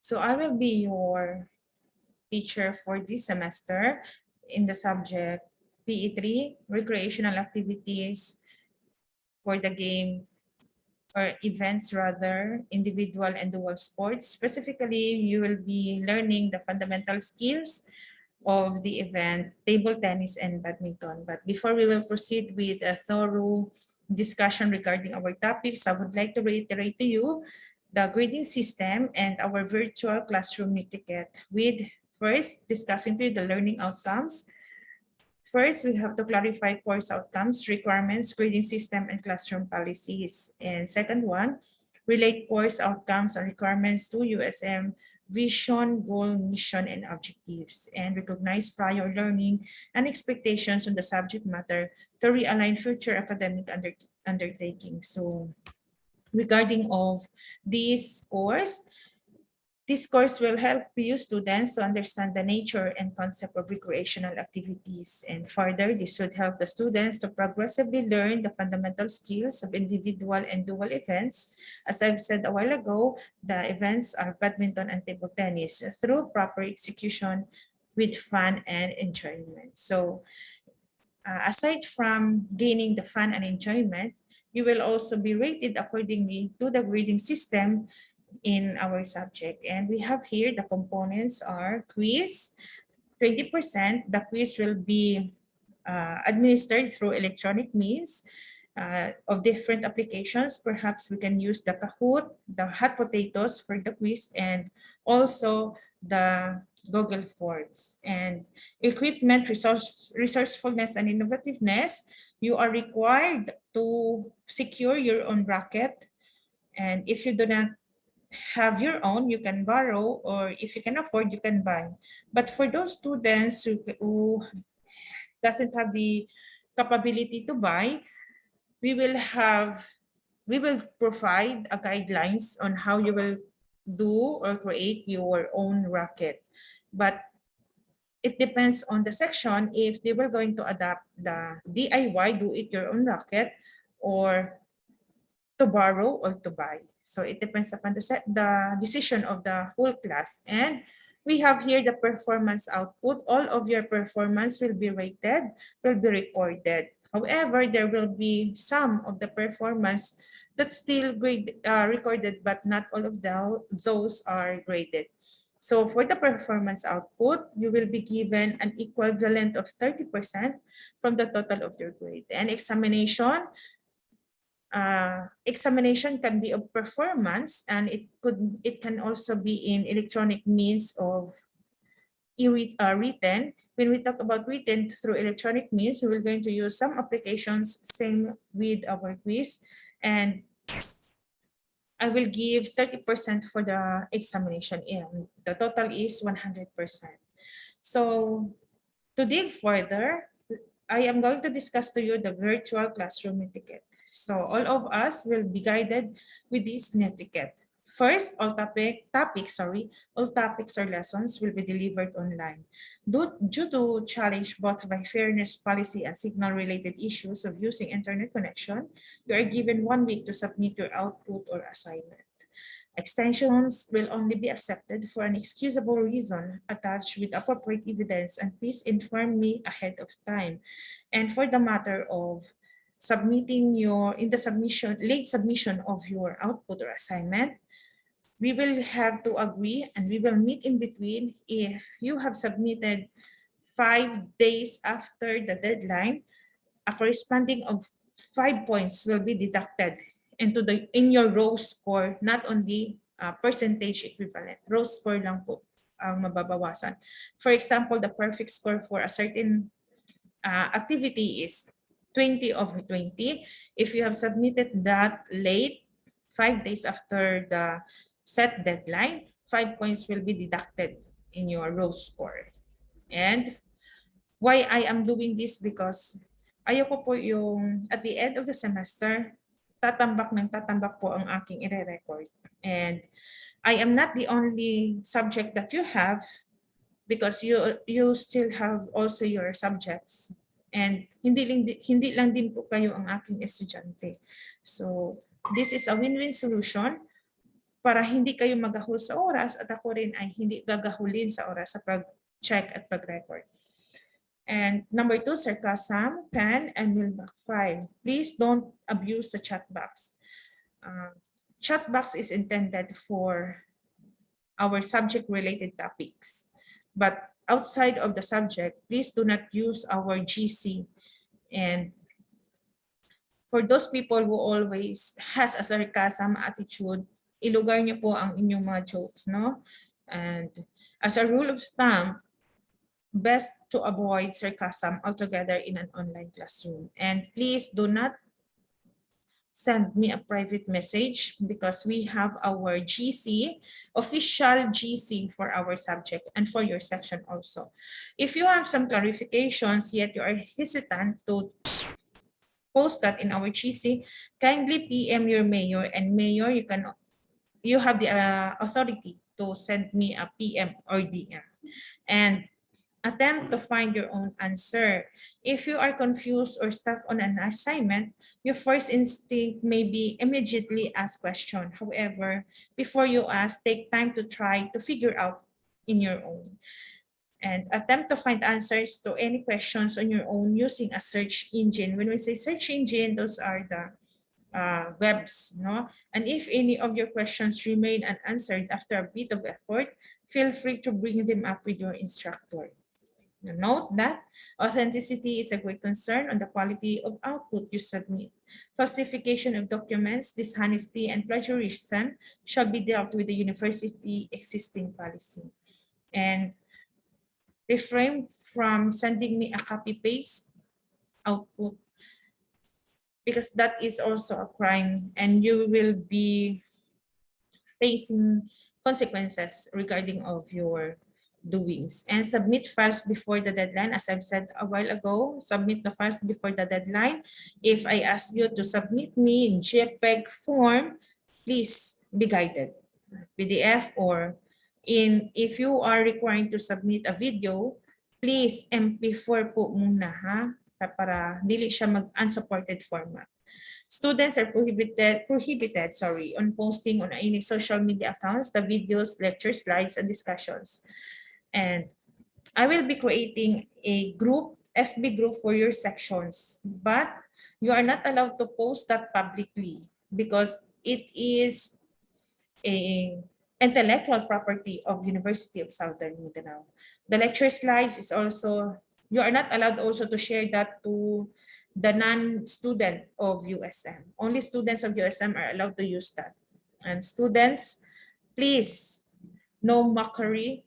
So I will be your teacher for this semester in the subject PE3, recreational activities for the game or events rather, individual and dual sports. Specifically, you will be learning the fundamental skills of the event, table tennis and badminton. But before we will proceed with a thorough discussion regarding our topics, I would like to reiterate to you the grading system and our virtual classroom etiquette with first discussing to you the learning outcomes. First, we have to clarify course outcomes, requirements, grading system, and classroom policies. And second one, relate course outcomes and requirements to USM vision, goal, mission, and objectives, and recognize prior learning and expectations on the subject matter to realign future academic undertakings. So regarding of this course will help you students to understand the nature and concept of recreational activities. And further, this would help the students to progressively learn the fundamental skills of individual and dual events. As I've said a while ago, the events are badminton and table tennis through proper execution with fun and enjoyment. So aside from gaining the fun and enjoyment, you will also be rated accordingly to the grading system in our subject. And we have here the components are quiz, 20%. The quiz will be administered through electronic means of different applications. Perhaps we can use the Kahoot, the hot potatoes for the quiz, and also the Google Forms. And equipment, resourcefulness, and innovativeness, you are required to secure your own bracket. And if you do not have your own, you can borrow, or if you can afford, you can buy. But for those students who doesn't have the capability to buy, we will provide a guidelines on how you will do or create your own racket. But it depends on the section if they were going to adapt the DIY, do it your own racket, or to borrow or to buy. So it depends upon the decision of the whole class. And we have here the performance output. All of your performance will be rated, will be recorded. However, there will be some of the performance that's still recorded, but not all of those are graded. So for the performance output, you will be given an equivalent of 30% from the total of your grade. And examination can be of performance, and it can also be in electronic means of written. When we talk about written through electronic means, we will going to use some applications, same with our quiz, and I will give 30% for the examination, and the total is 100%. So to dig further, I am going to discuss to you the virtual classroom etiquette. So all of us will be guided with this etiquette. First, all topics or lessons will be delivered online. Due to challenge both by fairness policy and signal-related issues of using internet connection, you are given 1 week to submit your output or assignment. Extensions will only be accepted for an excusable reason attached with appropriate evidence, and please inform me ahead of time. And for the matter of late submission of your output or assignment, we will have to agree and we will meet in between. If you have submitted 5 days after the deadline, a corresponding of 5 points will be deducted in your row score, not only percentage equivalent. Row score lang po ang mababawasan. For example, the perfect score for a certain activity is 20 over 20. If you have submitted that late, 5 days after the set deadline, 5 points will be deducted in your row score. And why I am doing this, because ayoko po yung at the end of the semester, tatambak po ang aking ire-record. And I am not the only subject that you have, because you still have also your subjects. And hindi lang din po kayo ang aking estudyante. So this is a win-win solution para hindi kayo magahol sa oras at ako rin ay hindi gagahulin sa oras sa pag-check at pag-record. And number 2, sarcasm can and will backfire. Please don't abuse the chat box. Chat box is intended for our subject-related topics. But outside of the subject, please do not use our GC. And for those people who always has a sarcasm attitude, ilugar niyo po ang inyong mga jokes, no? And as a rule of thumb, best to avoid sarcasm altogether in an online classroom. And please do not send me a private message because we have our GC, official GC for our subject and for your section also. If you have some clarifications yet you are hesitant to post that in our GC, kindly PM your mayor, and mayor, you have the authority to send me a PM or DM. And attempt to find your own answer. If you are confused or stuck on an assignment, your first instinct may be immediately ask question. However, before you ask, take time to try to figure out in your own. And attempt to find answers to any questions on your own using a search engine. When we say search engine, those are the webs, no? And if any of your questions remain unanswered after a bit of effort, feel free to bring them up with your instructor. Note that authenticity is a great concern on the quality of output you submit. Falsification of documents, dishonesty, and plagiarism shall be dealt with the university existing policy. And refrain from sending me a copy-paste output because that is also a crime and you will be facing consequences regarding of your doings. And submit files before the deadline. As I've said a while ago, submit the files before the deadline. If I ask you to submit me in JPEG form, please be guided. PDF or if you are requiring to submit a video, please MP4 po muna ha, para dili siya mag-unsupported format. Students are prohibited on posting on any social media accounts the videos, lecture slides, and discussions. And I will be creating a group, FB group for your sections, but you are not allowed to post that publicly because it is a intellectual property of University of Southern Mindanao. The lecture slides is also, you are not allowed also to share that to the non-student of USM. Only students of USM are allowed to use that. And students, please, no mockery.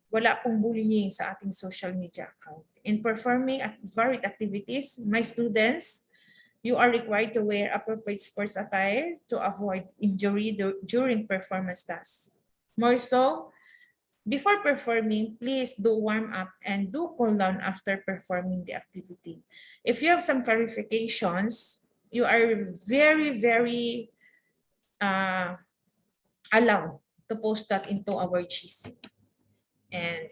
Wala pong bullying sa ating social media account. In performing varied activities, my students, you are required to wear appropriate sports attire to avoid injury during performance tasks. More so, before performing, please do warm up and do cool down after performing the activity. If you have some clarifications, you are very, very allowed to post that into our GC. And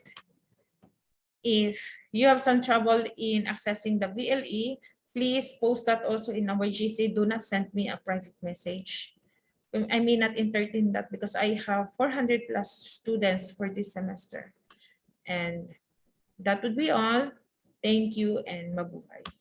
if you have some trouble in accessing the VLE, please post that also in our GC. Do not send me a private message. I may not entertain that because I have 400 plus students for this semester. And that would be all. Thank you and mabuhay.